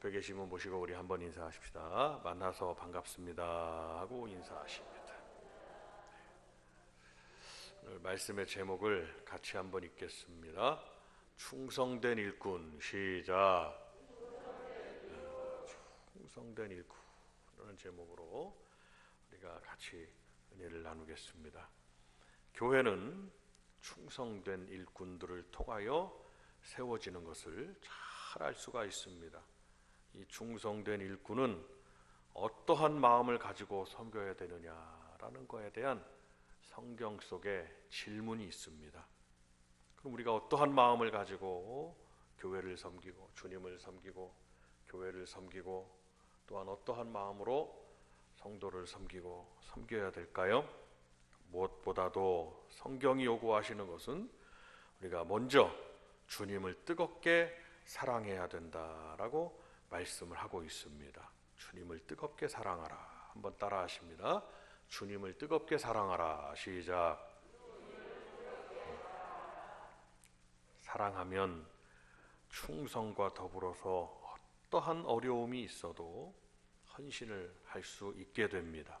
옆에 계신 분 모시고 우리 한번 인사하십시다. 만나서 반갑습니다 하고 인사하십니다. 오늘 말씀의 제목을 같이 한번 읽겠습니다. 충성된 일꾼. 시작. 충성된 일꾼이라는 제목으로 우리가 같이 은혜를 나누겠습니다. 교회는 충성된 일꾼들을 통하여 세워지는 것을 잘 알 수가 있습니다. 이 충성된 일꾼은 어떠한 마음을 가지고 섬겨야 되느냐라는 것에 대한 성경 속에 질문이 있습니다. 그럼 우리가 어떠한 마음을 가지고 교회를 섬기고 주님을 섬기고 교회를 섬기고 또한 어떠한 마음으로 성도를 섬기고 섬겨야 될까요? 무엇보다도 성경이 요구하시는 것은 우리가 먼저 주님을 뜨겁게 사랑해야 된다라고 말씀을 하고 있습니다. 주님을 뜨겁게 사랑하라. 한번 따라 하십니다. 주님을 뜨겁게 사랑하라. 시작. 사랑하면 충성과 더불어서 어떠한 어려움이 있어도 헌신을 할 수 있게 됩니다.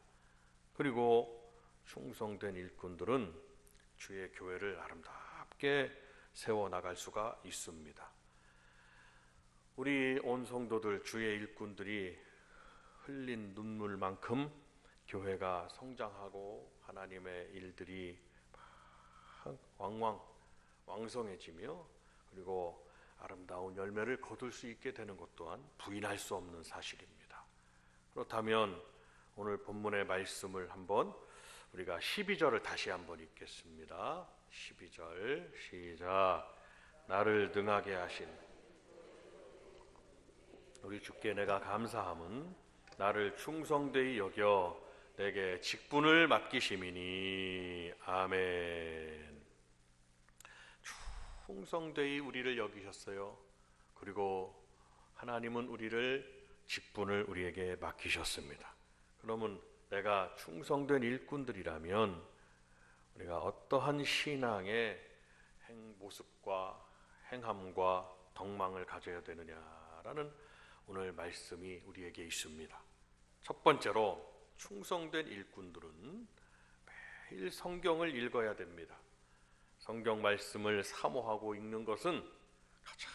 그리고 충성된 일꾼들은 주의 교회를 아름답게 세워나갈 수가 있습니다. 우리 온 성도들, 주의 일꾼들이 흘린 눈물만큼 교회가 성장하고 하나님의 일들이 왕성해지며 그리고 아름다운 열매를 거둘 수 있게 되는 것 또한 부인할 수 없는 사실입니다. 그렇다면 오늘 본문의 말씀을 한번 우리가 12절을 다시 한번 읽겠습니다. 12절 시작. 나를 능하게 하신 우리 주께 내가 감사함은 나를 충성되이 여겨 내게 직분을 맡기심이니. 아멘. 충성되이 우리를 여기셨어요. 그리고 하나님은 우리를 직분을 우리에게 맡기셨습니다. 그러면 내가 충성된 일꾼들이라면 우리가 어떠한 신앙의 모습과 행함과 덕망을 가져야 되느냐라는 오늘 말씀이 우리에게 있습니다. 첫 번째로 충성된 일꾼들은 매일 성경을 읽어야 됩니다. 성경 말씀을 사모하고 읽는 것은 가장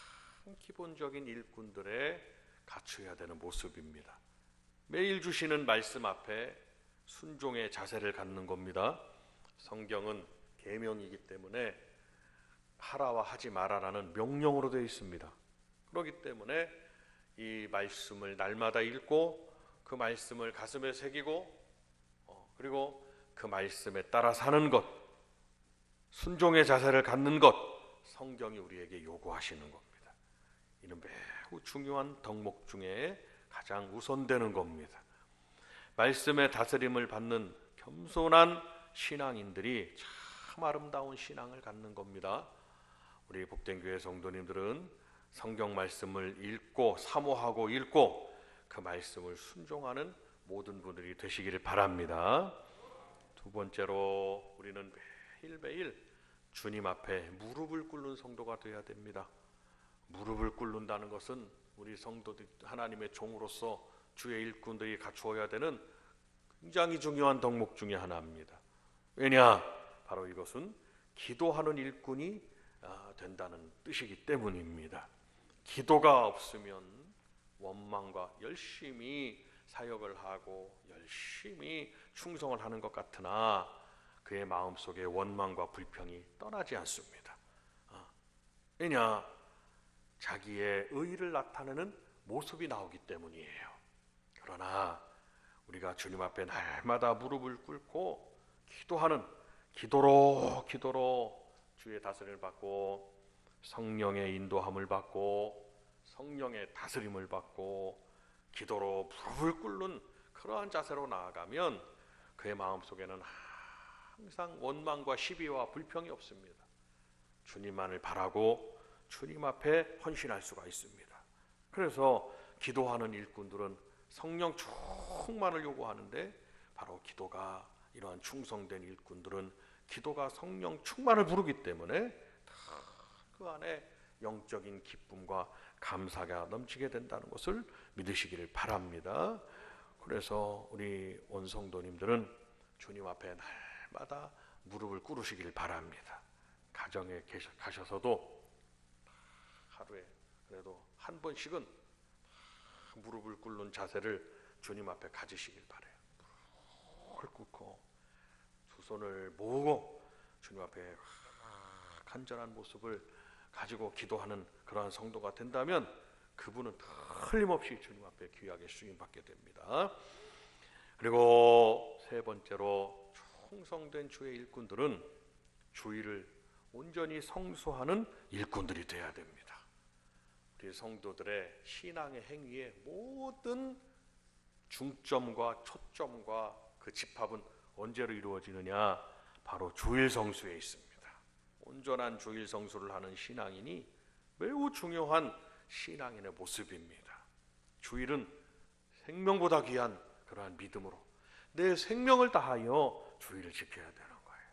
기본적인 일꾼들의 갖춰야 되는 모습입니다. 매일 주시는 말씀 앞에 순종의 자세를 갖는 겁니다. 성경은 계명이기 때문에 하라와 하지 마라라는 명령으로 되어 있습니다. 그렇기 때문에 이 말씀을 날마다 읽고 그 말씀을 가슴에 새기고 그리고 그 말씀에 따라 사는 것, 순종의 자세를 갖는 것, 성경이 우리에게 요구하시는 겁니다. 이는 매우 중요한 덕목 중에 가장 우선되는 겁니다. 말씀의 다스림을 받는 겸손한 신앙인들이 참 아름다운 신앙을 갖는 겁니다. 우리 복된교회 성도님들은 성경 말씀을 읽고 사모하고 읽고 그 말씀을 순종하는 모든 분들이 되시기를 바랍니다. 두 번째로 우리는 매일매일 주님 앞에 무릎을 꿇는 성도가 되어야 됩니다. 무릎을 꿇는다는 것은 우리 성도들, 하나님의 종으로서 주의 일꾼들이 갖추어야 되는 굉장히 중요한 덕목 중에 하나입니다. 왜냐? 바로 이것은 기도하는 일꾼이 된다는 뜻이기 때문입니다. 기도가 없으면 원망과 열심히 사역을 하고 열심히 충성을 하는 것 같으나 그의 마음속에 원망과 불평이 떠나지 않습니다. 왜냐? 자기의 의의를 나타내는 모습이 나오기 때문이에요. 그러나 우리가 주님 앞에 날마다 무릎을 꿇고 기도하는 기도로 주의 다스림을 받고 성령의 인도함을 받고 성령의 다스림을 받고 기도로 무릎을 꿇는 그러한 자세로 나아가면 그의 마음속에는 항상 원망과 시비와 불평이 없습니다. 주님만을 바라고 주님 앞에 헌신할 수가 있습니다. 그래서 기도하는 일꾼들은 성령 충만을 요구하는데 바로 기도가 이러한 충성된 일꾼들은 기도가 성령 충만을 부르기 때문에 그 안에 영적인 기쁨과 감사가 넘치게 된다는 것을 믿으시기를 바랍니다. 그래서 우리 온 성도님들은 주님 앞에 날마다 무릎을 꿇으시기를 바랍니다. 가정에 가셔서도 하루에 그래도 한 번씩은 무릎을 꿇는 자세를 주님 앞에 가지시길 바라요. 무릎을 꿇고 두 손을 모으고 주님 앞에 간절한 모습을 가지고 기도하는 그러한 성도가 된다면 그분은 틀림없이 주님 앞에 귀하게 수임받게 됩니다. 그리고 세 번째로 충성된 주의 일꾼들은 주의를 온전히 성수하는 일꾼들이 되어야 됩니다. 우리 성도들의 신앙의 행위의 모든 중점과 초점과 그 집합은 언제로 이루어지느냐? 바로 주일 성수에 있습니다. 온전한 주일 성수를 하는 신앙인이 매우 중요한 신앙인의 모습입니다. 주일은 생명보다 귀한 그러한 믿음으로 내 생명을 다하여 주일을 지켜야 되는 거예요.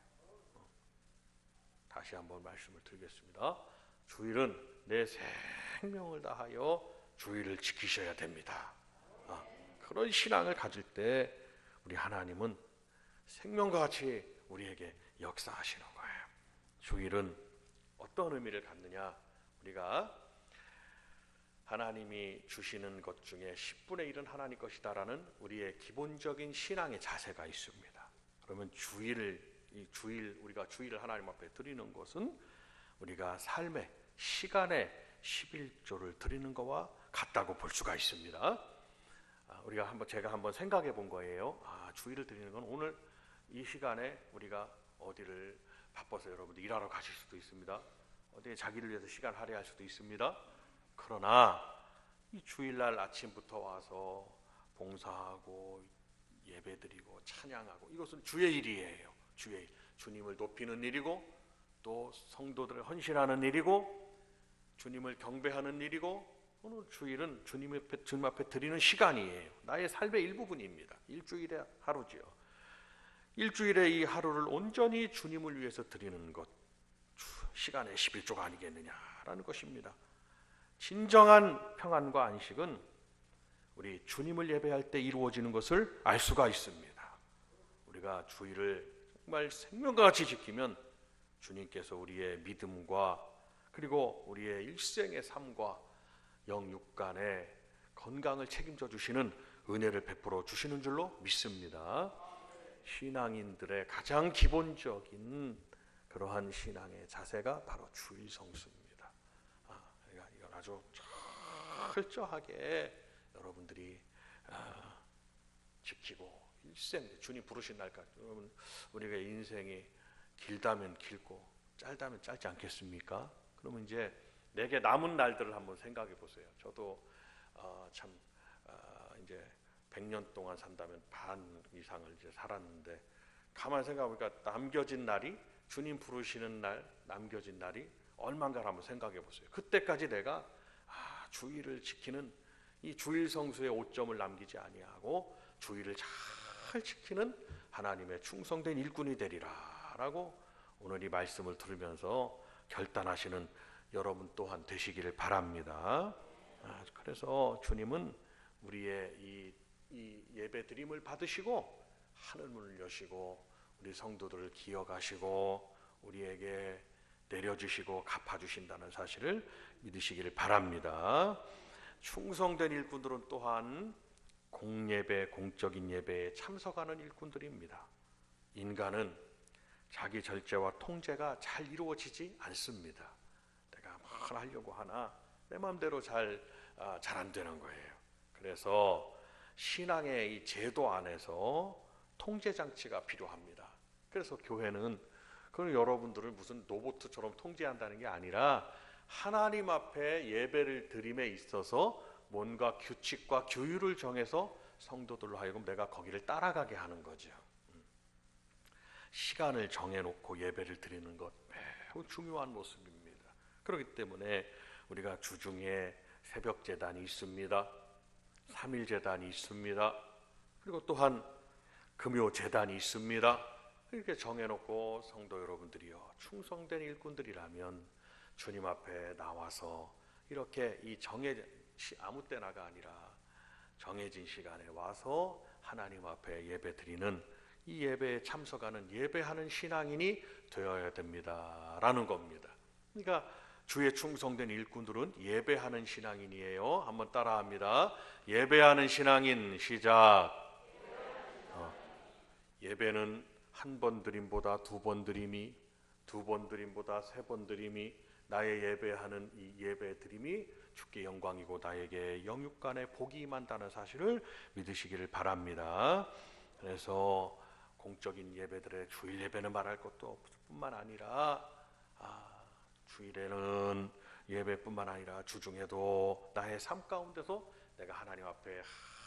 다시 한번 말씀을 드리겠습니다. 주일은 내 생명을 다하여 주일을 지키셔야 됩니다. 그런 신앙을 가질 때 우리 하나님은 생명과 같이 우리에게 역사하시는 거예요. 주일은 어떤 의미를 갖느냐? 우리가 하나님이 주시는 것 중에 10분의 1은 하나님 것이다라는 우리의 기본적인 신앙의 자세가 있습니다. 그러면 우리가 주일을 하나님 앞에 드리는 것은 우리가 삶의 시간의 11조를 드리는 것과 같다고 볼 수가 있습니다. 제가 한번 생각해 본 거예요. 주일을 드리는 건 오늘 이 시간에 우리가 어디를 바빠서 여러분들 일하러 가실 수도 있습니다. 어디에 자기를 위해서 시간 할애할 수도 있습니다. 그러나 이 주일날 아침부터 와서 봉사하고 예배드리고 찬양하고 이것은 주의 일이에요. 주의 일. 주님을 높이는 일이고 또 성도들을 헌신하는 일이고 주님을 경배하는 일이고 오늘 주일은 주님 앞에 드리는 시간이에요. 나의 삶의 일부분입니다. 일주일의 하루지요. 일주일의 이 하루를 온전히 주님을 위해서 드리는 것, 시간의 11조가 아니겠느냐라는 것입니다. 진정한 평안과 안식은 우리 주님을 예배할 때 이루어지는 것을 알 수가 있습니다. 우리가 주일을 정말 생명과 같이 지키면 주님께서 우리의 믿음과 그리고 우리의 일생의 삶과 영육간의 건강을 책임져 주시는 은혜를 베풀어 주시는 줄로 믿습니다. 신앙인들의 가장 기본적인 그러한 신앙의 자세가 바로 주일 성수입니다. 이건 아주 철저하게 여러분들이 지키고 일생 주님 부르신 날까지 여러분 우리가 인생이 길다면 길고 짧다면 짧지 않겠습니까? 그러면 이제 내게 남은 날들을 한번 생각해 보세요. 저도 이제 100년 동안 산다면 반 이상을 이제 살았는데 가만히 생각해보니까 남겨진 날이 주님 부르시는 날 남겨진 날이 얼마인가를 한번 생각해 보세요. 그때까지 내가 주일을 지키는 이 주일 성수의 오점을 남기지 아니하고 주일을 잘 지키는 하나님의 충성된 일꾼이 되리라라고 오늘 이 말씀을 들으면서 결단하시는 여러분 또한 되시기를 바랍니다. 그래서 주님은 우리의 이 예배 드림을 받으시고 하늘 문을 여시고 우리 성도들을 기억하시고 우리에게 내려주시고 갚아주신다는 사실을 믿으시기를 바랍니다. 충성된 일꾼들은 또한 공예배, 공적인 예배에 참석하는 일꾼들입니다. 인간은 자기 절제와 통제가 잘 이루어지지 않습니다. 내가 뭘 하려고 하나 내 마음대로 잘 안 되는 거예요. 그래서 신앙의 이 제도 안에서 통제 장치가 필요합니다. 그래서 교회는 그건 여러분들을 무슨 로봇처럼 통제한다는 게 아니라 하나님 앞에 예배를 드림에 있어서 뭔가 규칙과 규율을 정해서 성도들로 하여금 내가 거기를 따라가게 하는 거죠. 시간을 정해놓고 예배를 드리는 것 매우 중요한 모습입니다. 그렇기 때문에 우리가 주중에 새벽 제단이 있습니다. 3일 제단이 있습니다. 그리고 또한 금요 제단이 있습니다. 이렇게 정해놓고 성도 여러분들이요 충성된 일꾼들이라면 주님 앞에 나와서 이렇게 이 아무 때나가 아니라 정해진 시간에 와서 하나님 앞에 예배드리는 이 예배에 참석하는 예배하는 신앙인이 되어야 됩니다라는 겁니다. 그러니까 주의 충성된 일꾼들은 예배하는 신앙인이에요. 한번 따라합니다. 예배하는 신앙인. 시작. 예배는 한 번 드림보다 두 번 드림이, 두 번 드림보다 세 번 드림이, 나의 예배하는 이 예배 드림이 주께 영광이고 나에게 영육간의 복이 임한다는 사실을 믿으시기를 바랍니다. 그래서 공적인 예배들의 주일 예배는 말할 것도 뿐만 아니라 주일에는 예배뿐만 아니라 주중에도 나의 삶 가운데서 내가 하나님 앞에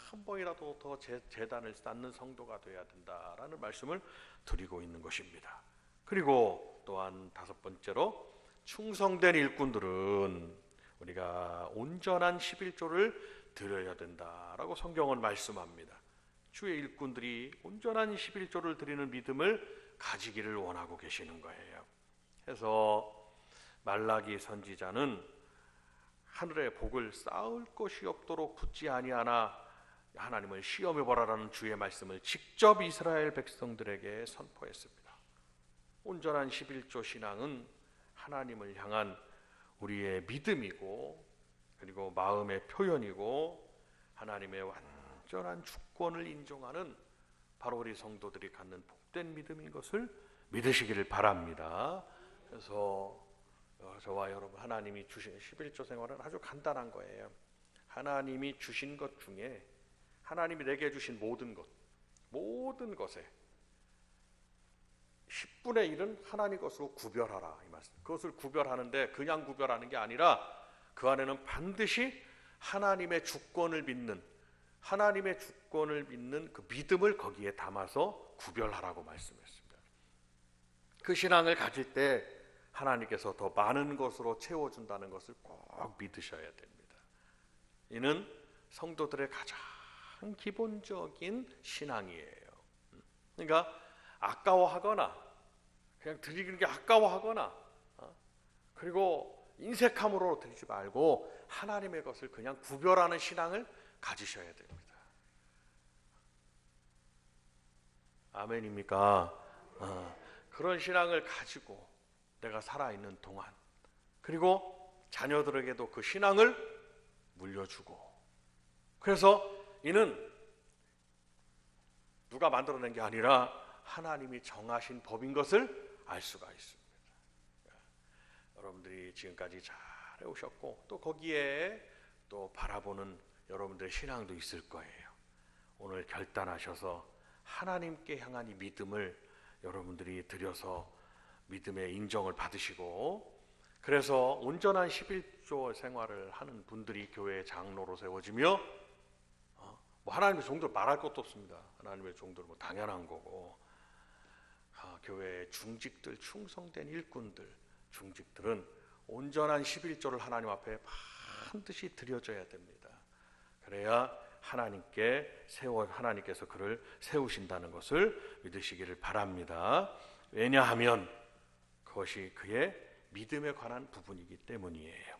한 번이라도 더 제단을 쌓는 성도가 되어야 된다라는 말씀을 드리고 있는 것입니다. 그리고 또한 다섯 번째로 충성된 일꾼들은 우리가 온전한 11조를 드려야 된다라고 성경은 말씀합니다. 주의 일꾼들이 온전한 11조를 드리는 믿음을 가지기를 원하고 계시는 거예요. 그래서 말라기 선지자는 하늘의 복을 쌓을 것이 없도록 붙지 아니하나 하나님을 시험해 보라라는 주의 말씀을 직접 이스라엘 백성들에게 선포했습니다. 온전한 11조 신앙은 하나님을 향한 우리의 믿음이고 그리고 마음의 표현이고 하나님의 완전한 주권을 인정하는 바로 우리 성도들이 갖는 복된 믿음인 것을 믿으시기를 바랍니다. 그래서 저와 여러분 하나님이 주신 11조 생활은 아주 간단한 거예요. 하나님이 주신 것 중에 하나님이 내게 주신 모든 것에 10분의 1은 하나님 것으로 구별하라 이 말씀. 그것을 구별하는데 그냥 구별하는 게 아니라 그 안에는 반드시 하나님의 주권을 믿는 그 믿음을 거기에 담아서 구별하라고 말씀했습니다. 그 신앙을 가질 때 하나님께서 더 많은 것으로 채워준다는 것을 꼭 믿으셔야 됩니다. 이는 성도들의 가장 기본적인 신앙이에요. 그러니까 아까워하거나 그냥 드리는 게 아까워하거나 그리고 인색함으로 드리지 말고 하나님의 것을 그냥 구별하는 신앙을 가지셔야 됩니다. 아멘입니까? 그런 신앙을 가지고 내가 살아있는 동안 그리고 자녀들에게도 그 신앙을 물려주고 그래서 이는 누가 만들어낸 게 아니라 하나님이 정하신 법인 것을 알 수가 있습니다. 여러분들이 지금까지 잘 해오셨고 또 거기에 또 바라보는 여러분들의 신앙도 있을 거예요. 오늘 결단하셔서 하나님께 향한 이 믿음을 여러분들이 드려서 믿음의 인정을 받으시고 그래서 온전한 11조 생활을 하는 분들이 교회의 장로로 세워지며 하나님의 종들 말할 것도 없습니다. 하나님의 종들 당연한 거고 교회의 중직들 충성된 일꾼들 중직들은 온전한 11조를 하나님 앞에 반드시 드려져야 됩니다. 그래야 하나님께서 그를 세우신다는 것을 믿으시기를 바랍니다. 왜냐하면 그것이 그의 믿음에 관한 부분이기 때문이에요.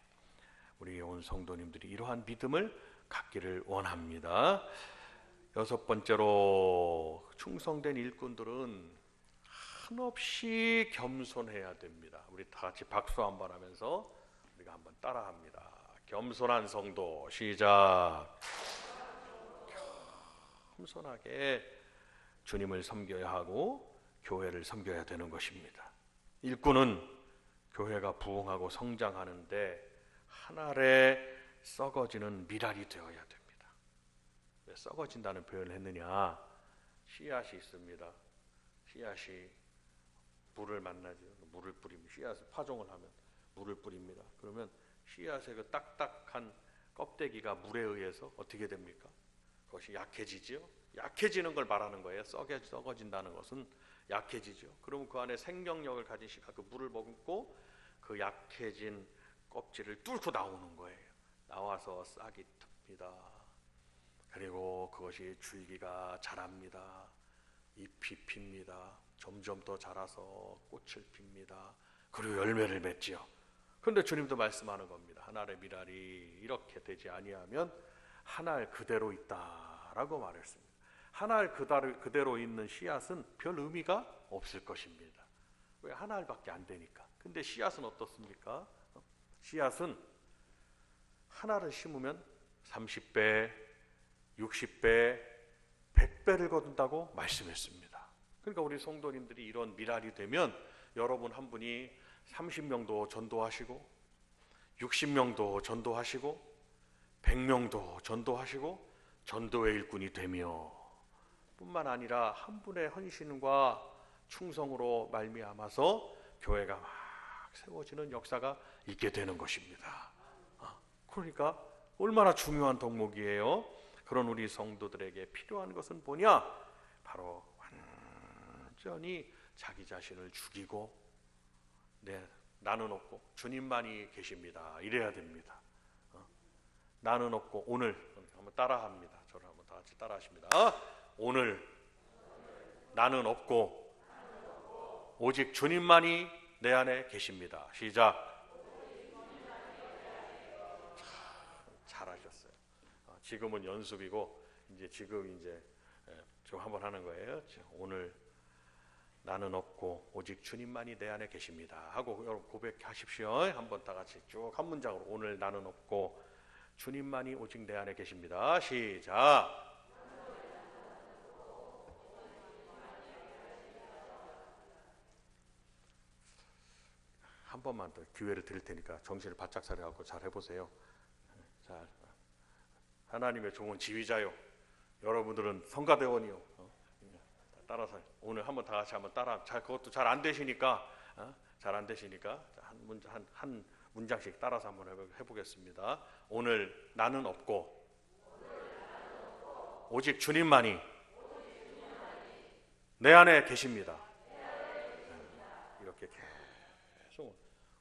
우리 온 성도님들이 이러한 믿음을 갖기를 원합니다. 여섯 번째로 충성된 일꾼들은 한없이 겸손해야 됩니다. 우리 다 같이 박수 한번 하면서 우리가 한번 따라합니다. 겸손한 성도 시작. 겸손하게 주님을 섬겨야 하고 교회를 섬겨야 되는 것입니다. 일꾼은 교회가 부흥하고 성장하는데 하늘에 썩어지는 밀알이 되어야 됩니다. 왜 썩어진다는 표현을 했느냐? 씨앗이 있습니다. 씨앗이 물을 만나죠. 물을 뿌립니다. 씨앗을 파종을 하면 물을 뿌립니다. 그러면 씨앗의 그 딱딱한 껍데기가 물에 의해서 어떻게 됩니까? 그것이 약해지죠. 약해지는 걸 말하는 거예요. 썩어진다는 것은 약해지죠. 그러면 그 안에 생명력을 가진 씨가 그 물을 먹고 그 약해진 껍질을 뚫고 나오는 거예요. 나와서 싹이 틉니다. 그리고 그것이 줄기가 자랍니다. 잎이 핍니다. 점점 더 자라서 꽃을 핍니다. 그리고 열매를 맺지요. 그런데 주님도 말씀하는 겁니다. 한 알의 미랄이 이렇게 되지 아니하면 한 알 그대로 있다라고 말했습니다. 한 알 그대로 있는 씨앗은 별 의미가 없을 것입니다. 왜? 한 알밖에 안 되니까. 근데 씨앗은 어떻습니까? 씨앗은 한 알을 심으면 30배, 60배, 100배를 거둔다고 말씀했습니다. 그러니까 우리 성도님들이 이런 미랄이 되면 여러분 한 분이 30명도 전도하시고 60명도 전도하시고 100명도 전도하시고 전도의 일꾼이 되며 뿐만 아니라 한 분의 헌신과 충성으로 말미암아서 교회가 막 세워지는 역사가 있게 되는 것입니다. 그러니까 얼마나 중요한 덕목이에요. 그런 우리 성도들에게 필요한 것은 뭐냐? 바로 완전히 자기 자신을 죽이고 나는 없고 주님만이 계십니다. 이래야 됩니다. 나는 없고 오늘 한번 따라합니다. 저를 한번 다 같이 따라하십니다. 오늘 나는 없고 오직 주님만이 내 안에 계십니다. 시작. 잘하셨어요. 지금은 연습이고 지금 한번 하는 거예요. 오늘 나는 없고 오직 주님만이 내 안에 계십니다 하고 여러분 고백하십시오. 한번 다 같이 쭉 한 문장으로 오늘 나는 없고 주님만이 오직 내 안에 계십니다. 시작. 한 번만 더 기회를 드릴 테니까 정신을 바짝 차려갖고 잘 해보세요. 자, 하나님의 좋은 지휘자요. 여러분들은 성가대원이요. 따라서 오늘 한번 다 같이 한번 따라. 그것도 잘 안 되시니까 잘 안 되시니까 한 문장씩 따라서 한번 해보겠습니다. 오늘 나는 없고 오직 주님만이 내 안에 계십니다. 이렇게 계속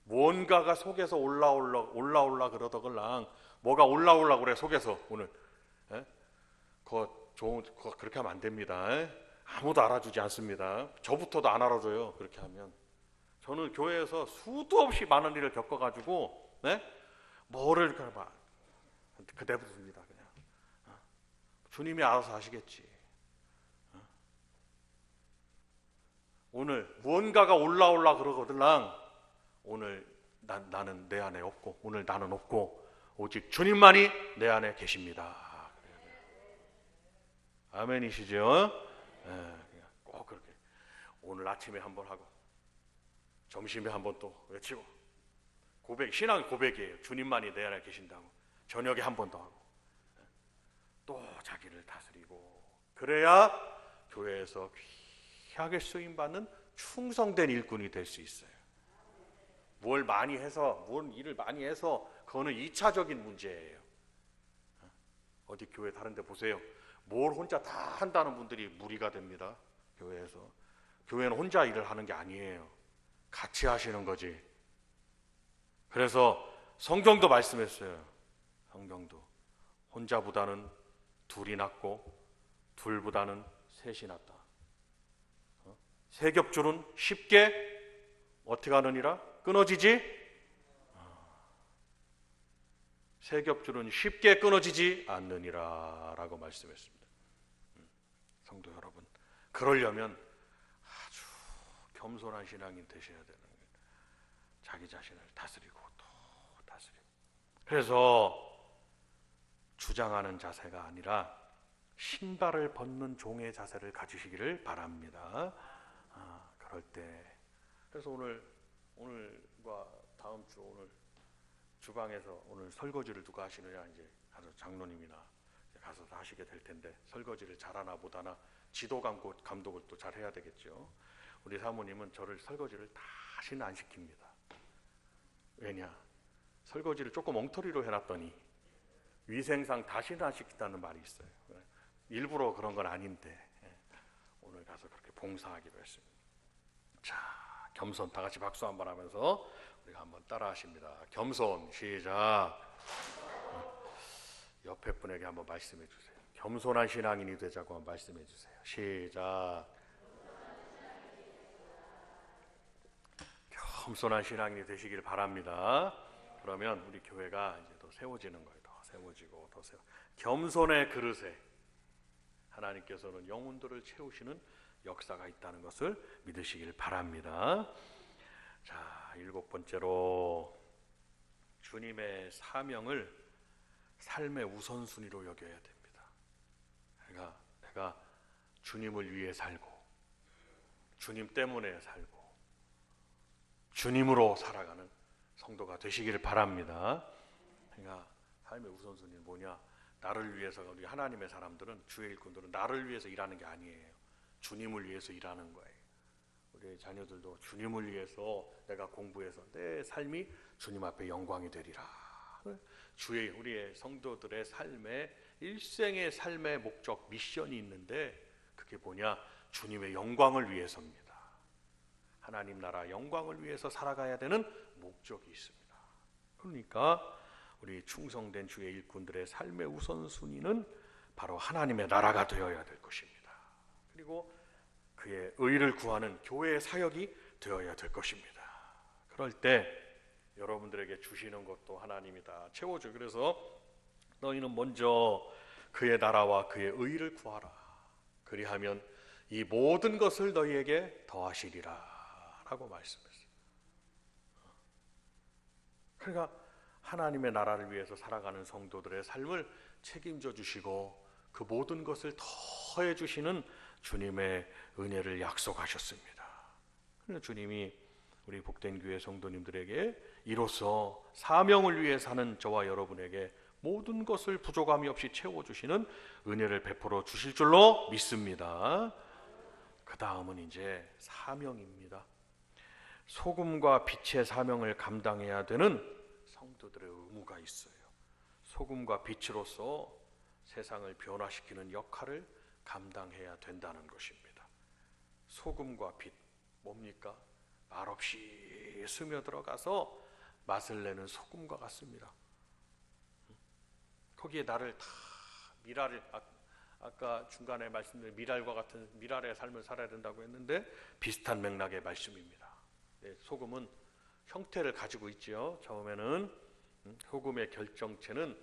뭔가가 속에서 올라올라 그러더글랑 뭐가 올라올라 그래 속에서 오늘 그거 그렇게 하면 안 됩니다. 아무도 알아주지 않습니다. 저부터도 안 알아줘요. 그렇게 하면. 저는 교회에서 수도 없이 많은 일을 겪어가지고 뭐를 이렇게 막 그대로입니다. 그냥 주님이 알아서 하시겠지. 오늘 무언가가 올라올라 그러거들랑 오늘 나는 내 안에 없고 오늘 나는 없고 오직 주님만이 내 안에 계십니다. 아멘이시죠? 꼭 그렇게 오늘 아침에 한번 하고 점심에 한번 또 외치고 신앙 고백이에요. 주님만이 내 안에 계신다고 저녁에 한 번 더 하고 또 자기를 다스리고 그래야 교회에서 귀하게 쓰임받는 충성된 일꾼이 될 수 있어요. 뭘 일을 많이 해서 그거는 2차적인 문제예요. 어디 교회 다른 데 보세요. 뭘 혼자 다 한다는 분들이 무리가 됩니다. 교회에서. 교회는 혼자 일을 하는 게 아니에요. 같이 하시는 거지. 그래서 성경도 말씀했어요. 성경도 혼자보다는 둘이 낫고 둘보다는 셋이 낫다. 세 겹줄은 쉽게 어떻게 하느니라? 끊어지지? 세 겹줄은 쉽게 끊어지지 않느니라 라고 말씀했습니다. 성도 여러분, 그러려면 아주 겸손한 신앙인 되셔야 되는 거예요. 자기 자신을 다스리고 또 다스리고. 그래서 주장하는 자세가 아니라 신발을 벗는 종의 자세를 가지시기를 바랍니다. 그럴 때 그래서 오늘과 다음 주 오늘 주방에서 오늘 설거지를 누가 하시느냐 이제 가서 장로님이나 가서 하시게 될 텐데 설거지를 잘하나 못하나 지도 감독을 또 잘 해야 되겠죠. 우리 사모님은 저를 설거지를 다시는 안 시킵니다. 왜냐? 설거지를 조금 엉터리로 해놨더니 위생상 다시는 안 시킨다는 말이 있어요. 일부러 그런 건 아닌데 오늘 가서 그렇게 봉사하기로 했습니다. 자, 겸손 다 같이 박수 한번 하면서 우리가 한번 따라 하십니다. 겸손 시작. 옆에 분에게 한번 말씀해 주세요. 겸손한 신앙인이 되자고 한번 말씀해 주세요. 시작. 겸손한 신앙인이 되시길 바랍니다. 그러면 우리 교회가 이제 더 세워지는 거예요. 더 세워지고 더 세워. 겸손의 그릇에 하나님께서는 영혼들을 채우시는 역사가 있다는 것을 믿으시길 바랍니다. 자, 7번째로 주님의 사명을 삶의 우선순위로 여겨야 됩니다. 그러니까 내가 주님을 위해 살고 주님 때문에 살고 주님으로 살아가는 성도가 되시기를 바랍니다. 그러니까 삶의 우선순위는 뭐냐? 나를 위해서, 우리 하나님의 사람들은, 주의 일꾼들은 나를 위해서 일하는 게 아니에요. 주님을 위해서 일하는 거예요. 우리 자녀들도 주님을 위해서 내가 공부해서 내 삶이 주님 앞에 영광이 되리라. 우리의 성도들의 삶에 일생의 삶의 목적, 미션이 있는데 그게 뭐냐? 주님의 영광을 위해서입니다. 하나님 나라 영광을 위해서 살아가야 되는 목적이 있습니다. 그러니까 우리 충성된 주의 일꾼들의 삶의 우선순위는 바로 하나님의 나라가 되어야 될 것입니다. 그리고 그의 의를 구하는 교회의 사역이 되어야 될 것입니다. 그럴 때 여러분들에게 주시는 것도 하나님이 다 채워줘요. 그래서 너희는 먼저 그의 나라와 그의 의를 구하라. 그리하면 이 모든 것을 너희에게 더하시리라 라고 말씀했어요. 그러니까 하나님의 나라를 위해서 살아가는 성도들의 삶을 책임져 주시고 그 모든 것을 더해 주시는 주님의 은혜를 약속하셨습니다. 그래서 주님이 우리 복된 교회 성도님들에게 이로써 사명을 위해 사는 저와 여러분에게 모든 것을 부족함이 없이 채워주시는 은혜를 베풀어 주실 줄로 믿습니다. 그 다음은 이제 사명입니다. 소금과 빛의 사명을 감당해야 되는 성도들의 의무가 있어요. 소금과 빛으로서 세상을 변화시키는 역할을 감당해야 된다는 것입니다. 소금과 빛, 뭡니까? 말없이 스며들어가서 맛을 내는 소금과 같습니다. 거기에 나를 다 미랄을, 아까 중간에 말씀드린 미랄과 같은 미랄의 삶을 살아야 된다고 했는데 비슷한 맥락의 말씀입니다. 네, 소금은 형태를 가지고 있지요. 처음에는 소금의 결정체는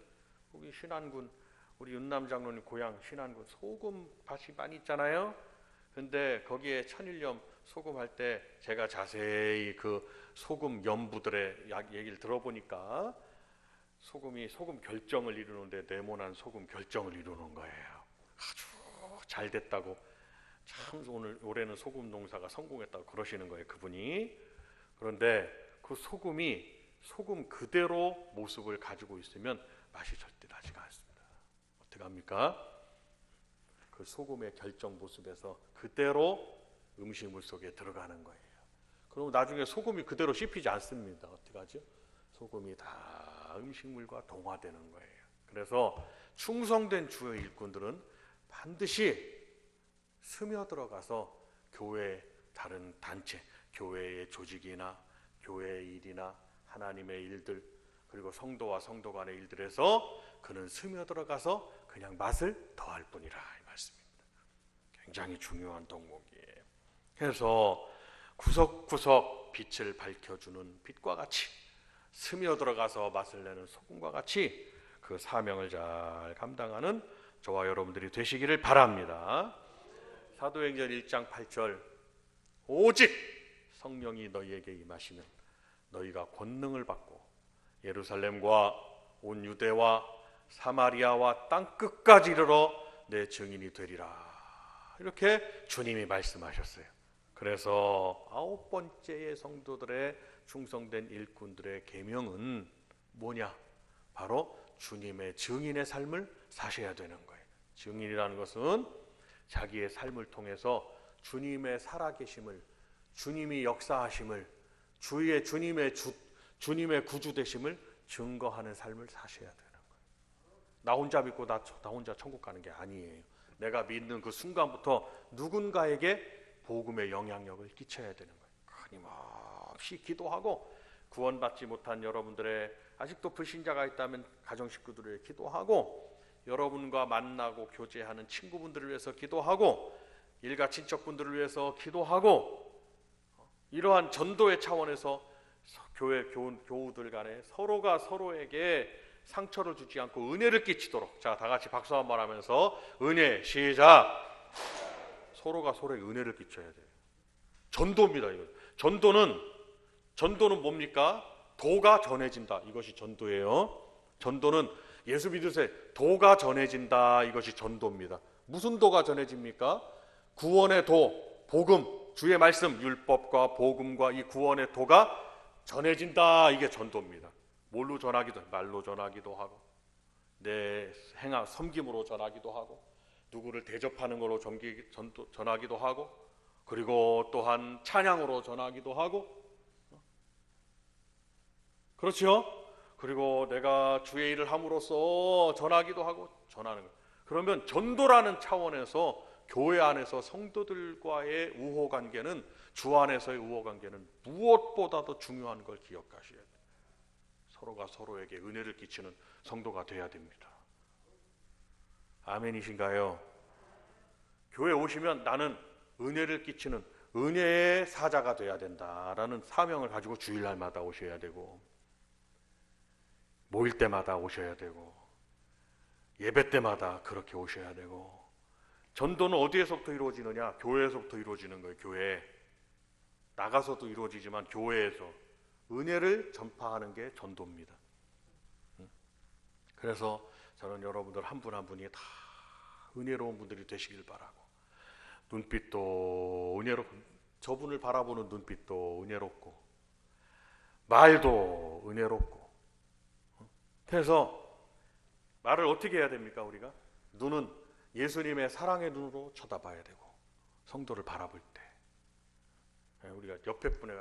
거기 신안군, 우리 윤남 장로님 고향 신안군 소금 밭이 많이 있잖아요. 근데 거기에 천일염 소금 할 때 제가 자세히 그 소금 염부들의 얘기를 들어보니까 소금이 소금 결정을 이루는데 네모난 소금 결정을 이루는 거예요. 아주 잘 됐다고, 참 올해는 소금 농사가 성공했다고 그러시는 거예요, 그분이. 그런데 그 소금이 소금 그대로 모습을 가지고 있으면 맛이 절대 나지가 않습니다. 어떻게 합니까? 그 소금의 결정 모습에서 그대로 음식물 속에 들어가는 거예요. 그럼 나중에 소금이 그대로 씹히지 않습니다. 어떻게 하죠? 소금이 다 음식물과 동화되는 거예요. 그래서 충성된 주의 일꾼들은 반드시 스며들어가서 교회 다른 단체, 교회의 조직이나 교회의 일이나 하나님의 일들, 그리고 성도와 성도 간의 일들에서 그는 스며들어가서 그냥 맛을 더할 뿐이라 이 말씀입니다. 굉장히 중요한 덕목이에요. 그래서 구석구석 빛을 밝혀주는 빛과 같이 스며들어가서 맛을 내는 소금과 같이 그 사명을 잘 감당하는 저와 여러분들이 되시기를 바랍니다. 사도행전 1장 8절 오직 성령이 너희에게 임하시면 너희가 권능을 받고 예루살렘과 온 유대와 사마리아와 땅끝까지 이르러 내 증인이 되리라. 이렇게 주님이 말씀하셨어요. 그래서 9번째의 성도들의 충성된 일꾼들의 계명은 뭐냐? 바로 주님의 증인의 삶을 사셔야 되는 거예요. 증인이라는 것은 자기의 삶을 통해서 주님의 살아계심을, 주님이 역사하심을, 주님의 구주되심을 증거하는 삶을 사셔야 되는 거예요. 나 혼자 믿고 나 혼자 천국 가는 게 아니에요. 내가 믿는 그 순간부터 누군가에게 복음의 영향력을 끼쳐야 되는 거예요. 끊임없이 기도하고 구원받지 못한 여러분들의 아직도 불신자가 있다면 가정 식구들을 기도하고 여러분과 만나고 교제하는 친구분들을 위해서 기도하고 일가 친척분들을 위해서 기도하고 이러한 전도의 차원에서 교회 교우들 간에 서로가 서로에게 상처를 주지 않고 은혜를 끼치도록. 자, 다 같이 박수 한번 하면서 은혜 시작. 서로가 서로에게 은혜를 끼쳐야 돼요. 전도입니다. 이거. 전도는 뭡니까? 도가 전해진다. 이것이 전도예요. 전도는 예수 믿으세요. 도가 전해진다. 이것이 전도입니다. 무슨 도가 전해집니까? 구원의 도, 복음, 주의 말씀, 율법과 복음과 이 구원의 도가 전해진다. 이게 전도입니다. 뭘로 전하기도, 말로 전하기도 하고, 내 행함, 섬김으로 전하기도 하고, 누구를 대접하는 걸로 전하기도 하고, 그리고 또한 찬양으로 전하기도 하고, 그렇죠? 그리고 내가 주의 일을 함으로써 전하기도 하고, 전하는 거. 그러면 전도라는 차원에서 교회 안에서 성도들과의 우호관계는, 주 안에서의 우호관계는 무엇보다도 중요한 걸 기억하셔야 돼요. 서로가 서로에게 은혜를 끼치는 성도가 돼야 됩니다. 아멘이신가요? 교회 오시면 나는 은혜를 끼치는 은혜의 사자가 돼야 된다라는 사명을 가지고 주일날마다 오셔야 되고, 모일 때마다 오셔야 되고, 예배 때마다 그렇게 오셔야 되고. 전도는 어디에서부터 이루어지느냐? 교회에서부터 이루어지는 거예요. 교회. 나가서도 이루어지지만 교회에서 은혜를 전파하는 게 전도입니다. 그래서 저는 여러분들 한 분 한 분이 다 은혜로운 분들이 되시길 바라고, 눈빛도 은혜롭고, 저분을 바라보는 눈빛도 은혜롭고, 말도 은혜롭고. 그래서 말을 어떻게 해야 됩니까? 우리가 눈은 예수님의 사랑의 눈으로 쳐다봐야 되고, 성도를 바라볼 때 우리가 옆에 분에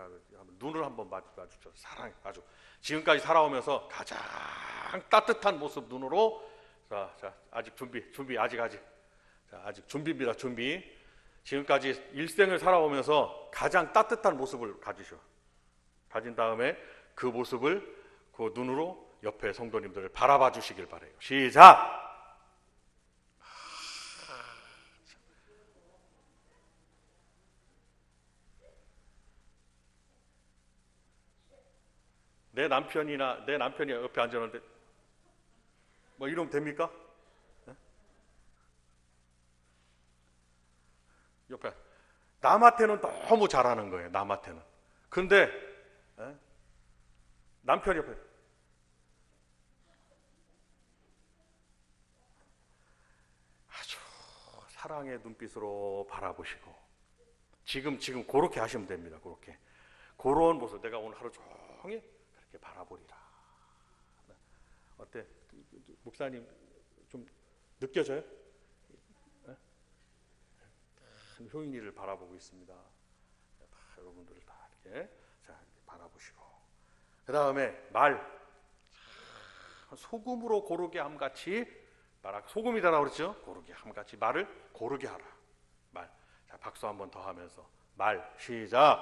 눈을 한번 마주쳐. 사랑, 아주 지금까지 살아오면서 가장 따뜻한 모습 눈으로. 자, 아직 준비 아직. 자, 아직 준비입니다. 준비. 지금까지 일생을 살아오면서 가장 따뜻한 모습을 가진 다음에 그 모습을 그 눈으로 옆에 성도님들을 바라봐 주시길 바라요. 시작. 내 남편이 옆에 앉았는데 뭐 이러면 됩니까? 네? 옆에 남한테는 너무 잘하는 거예요. 남한테는. 근데 남편 옆에 아주 사랑의 눈빛으로 바라보시고, 지금 그렇게 하시면 됩니다. 그런 모습, 내가 오늘 하루 종일 그렇게 바라보리라. 어때? 목사님 좀 느껴져요? 효인이를 바라보고 있습니다. 여러분들을 다 이렇게 바라보시고, 그 다음에 말, 소금으로 고르게 함같이 소금이다라고 그랬죠? 고르게 함같이 말을 고르게 하라. 말. 자, 박수 한번 더 하면서 말 시작.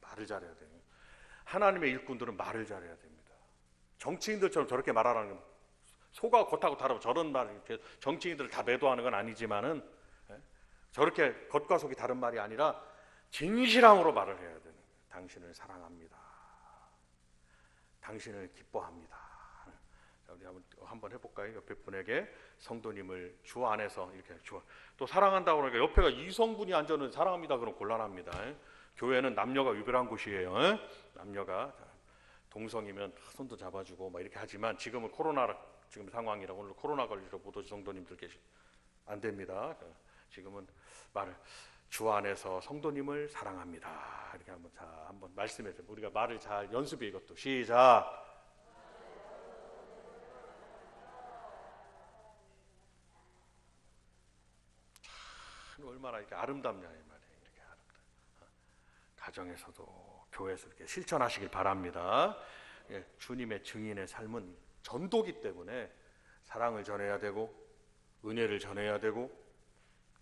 말을 잘해야 돼요. 하나님의 일꾼들은 말을 잘해야 됩니다. 정치인들처럼 저렇게 말하라는 건, 소가 겉하고 다르고 저런 말, 정치인들을 다 매도하는 건 아니지만은, 저렇게 겉과 속이 다른 말이 아니라 진실함으로 말을 해야 되는 거예요. 당신을 사랑합니다. 당신을 기뻐합니다. 자, 우리 한번 해볼까요? 옆에 분에게 성도님을 주 안에서 이렇게 또 사랑한다고 그러니까 옆에가 이성분이 앉아는 사랑합니다 그러면 곤란합니다. 교회는 남녀가 유별한 곳이에요. 남녀가 동성이면 손도 잡아주고 막 이렇게 하지만, 지금은 지금 상황이라 오늘 코로나 걸리러 못 오신 성도님들 안 됩니다. 지금은 말을 주 안에서 성도님을 사랑합니다. 이렇게 한번 말씀해 주세요. 우리가 말을 잘 연습해. 이것도 시작. 얼마나 이렇게 아름답냐 이 말이에요. 이렇게 아름다. 가정에서도 교회에서 이렇게 실천하시길 바랍니다. 주님의 증인의 삶은 전도기 때문에 사랑을 전해야 되고, 은혜를 전해야 되고,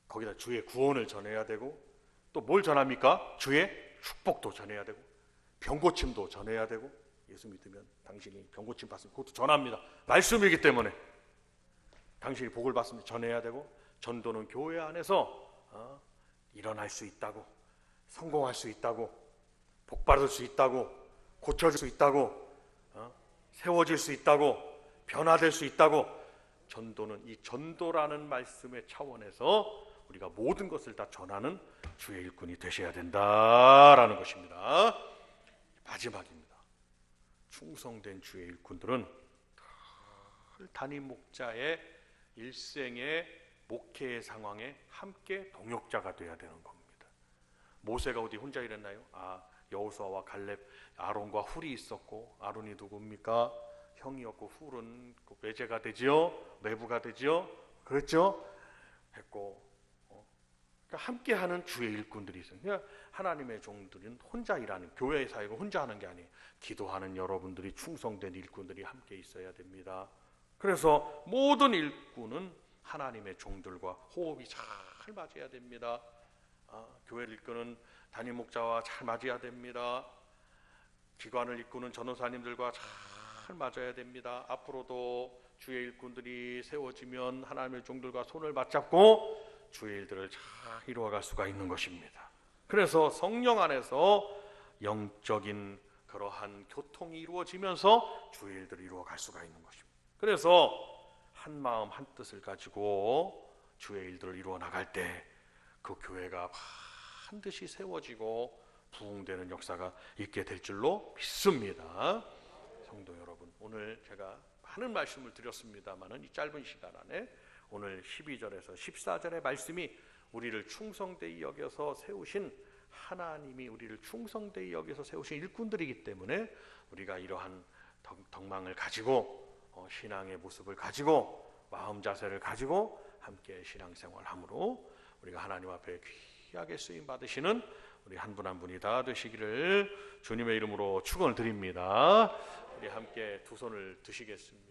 거기다 주의 구원을 전해야 되고, 또 뭘 전합니까? 주의 축복도 전해야 되고, 병고침도 전해야 되고. 예수 믿으면 당신이 병고침 받으면 그것도 전합니다. 말씀이기 때문에 당신이 복을 받으면 전해야 되고, 전도는 교회 안에서 일어날 수 있다고, 성공할 수 있다고, 복받을 수 있다고, 고쳐질 수 있다고, 세워질 수 있다고, 변화될 수 있다고. 전도는 이 전도라는 말씀의 차원에서 우리가 모든 것을 다 전하는 주의 일꾼이 되셔야 된다라는 것입니다. 마지막입니다. 충성된 주의 일꾼들은 단임 목자의 일생의 목회의 상황에 함께 동역자가 되어야 되는 겁니다. 모세가 어디 혼자 일했나요? 여호수아와 갈렙, 아론과 훌이 있었고, 아론이 누굽니까? 형이었고, 훌은 외제가 되지요, 외부가 되지요. 그렇죠? 했고, 그러니까 함께하는 주의 일꾼들이 있어요. 그러니까 하나님의 종들은 혼자 일하는, 교회 사역을 혼자 하는 게 아니에요. 기도하는 여러분들이, 충성된 일꾼들이 함께 있어야 됩니다. 그래서 모든 일꾼은 하나님의 종들과 호흡이 잘 맞아야 됩니다. 교회를 이끄는 담임 목자와 잘 맞아야 됩니다. 기관을 이끄는 전도사님들과 잘 맞아야 됩니다. 앞으로도 주의 일꾼들이 세워지면 하나님의 종들과 손을 맞잡고 주의 일들을 잘 이루어갈 수가 있는 것입니다. 그래서 성령 안에서 영적인 그러한 교통이 이루어지면서 주의 일들을 이루어갈 수가 있는 것입니다. 그래서 한 마음 한 뜻을 가지고 주의 일들을 이루어 나갈 때 그 교회가 반드시 세워지고 부흥되는 역사가 있게 될 줄로 믿습니다. 성도 여러분, 오늘 제가 많은 말씀을 드렸습니다만 이 짧은 시간 안에 오늘 12절에서 14절의 말씀이 우리를 충성되이 여겨서 세우신, 하나님이 우리를 충성되이 여겨서 세우신 일꾼들이기 때문에 우리가 이러한 덕망을 가지고, 신앙의 모습을 가지고, 마음 자세를 가지고 함께 신앙생활함으로 우리가 하나님 앞에 귀하게 쓰임 받으시는 우리 한 분 한 분이 다 되시기를 주님의 이름으로 축원을 드립니다. 우리 함께 두 손을 드시겠습니다.